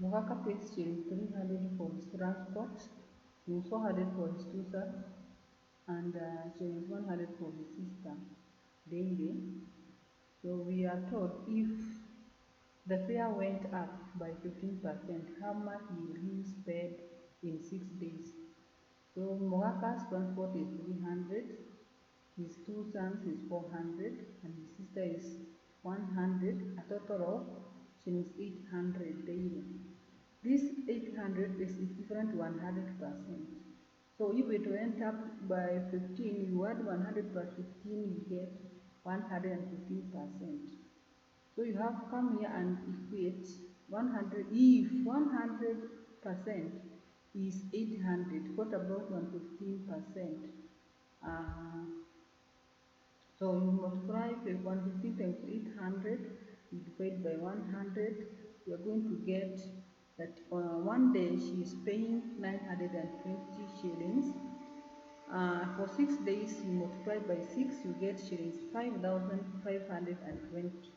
Mogaka pays shillings 300 for his transport, shillings 400 for his two sons, and shillings 100 for his sister daily. So we are told if the fare went up by 15%, how much will he spend in 6 days? So Mogaka's transport is 300, his two sons is 400, and his sister is 100, a total of shillings 800 daily. This 800 is equivalent to 100%. So if it went up by 15, you add 100 plus 15, you get 115%. So you have come here and equate 100. If 100% is 800, what about 115%? So you multiply 115 times 800, you divide by 100, you are going to get that one day she is paying 920 shillings. For 6 days, you multiply by 6, you get shillings 5,520.